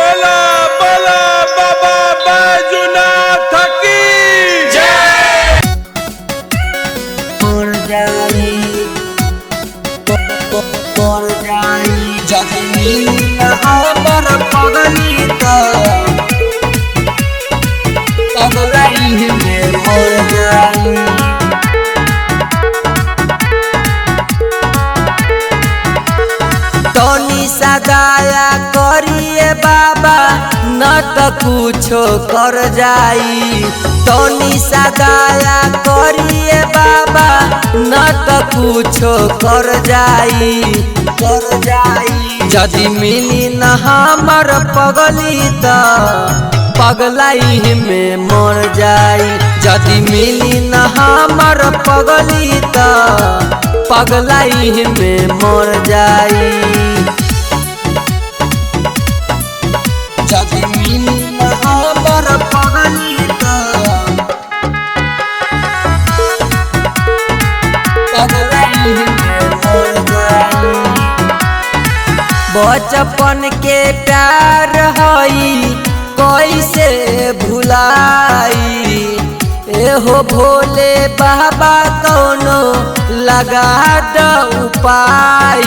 बोला बोला बाबा बैजूनाथ की जय। तनी सदाया करिए बाबा न त कुछो कर जाई। तनी सदाया करिए बाबा न त कुछो कर जाई। जदि मिली न हमर पगली त पगलाई में मर जाई। जदि मिली न हमर पगली त पगलाई में मर जाई। जदि मिली न हमर पगली त पगलाई में मर जाई। बचपन के प्यार हई कैसे भुलाई। एहो भोले बाबा कौनो लगा द उपाय।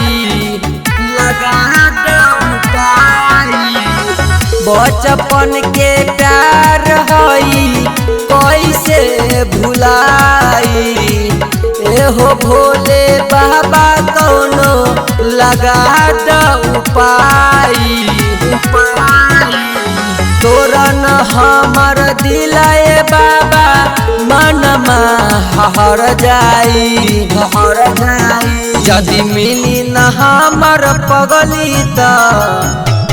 बचपन के प्यार हई कैसे भुलाई। एहो भोले बाबा कौनो लगा द उपाय। तोरन हमर दिलाए बाबा मनमा हर जाई। जदि मिली न हमर पगली त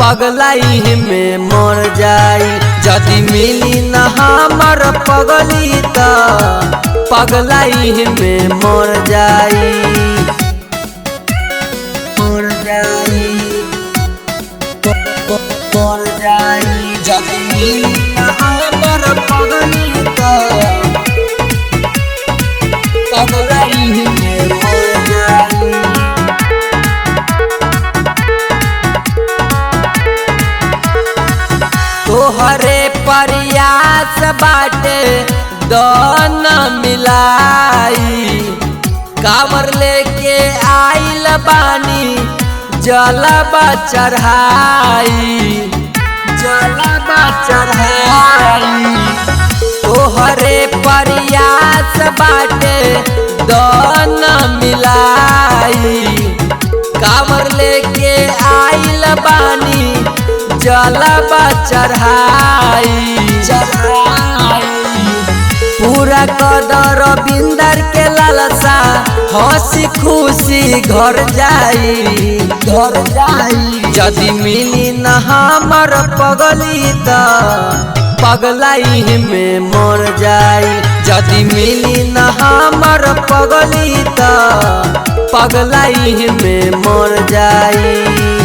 पगलाई में मर जाई। जदि मिली न हमर पगली त पगलाई में मर जाई। जदि मिली न हमर पगली त पगलाई में मर जाई। तोहरे प्रयास बाटे दन मिलाई। कांवर लेके आइल बानी जलवा चढ़ाई। तोहरे प्रयास बाटे दन मिलाई। कांवर लेके आइल बानी जलवा चढ़ाई। पूरा कदर बिंदर के लालसा हंसी खुशी घर जाई। जदि मिली न हमर पगली त पगलाई में मर जाई। जदि मिली न हमर पगली त पगलाई में मर जाई।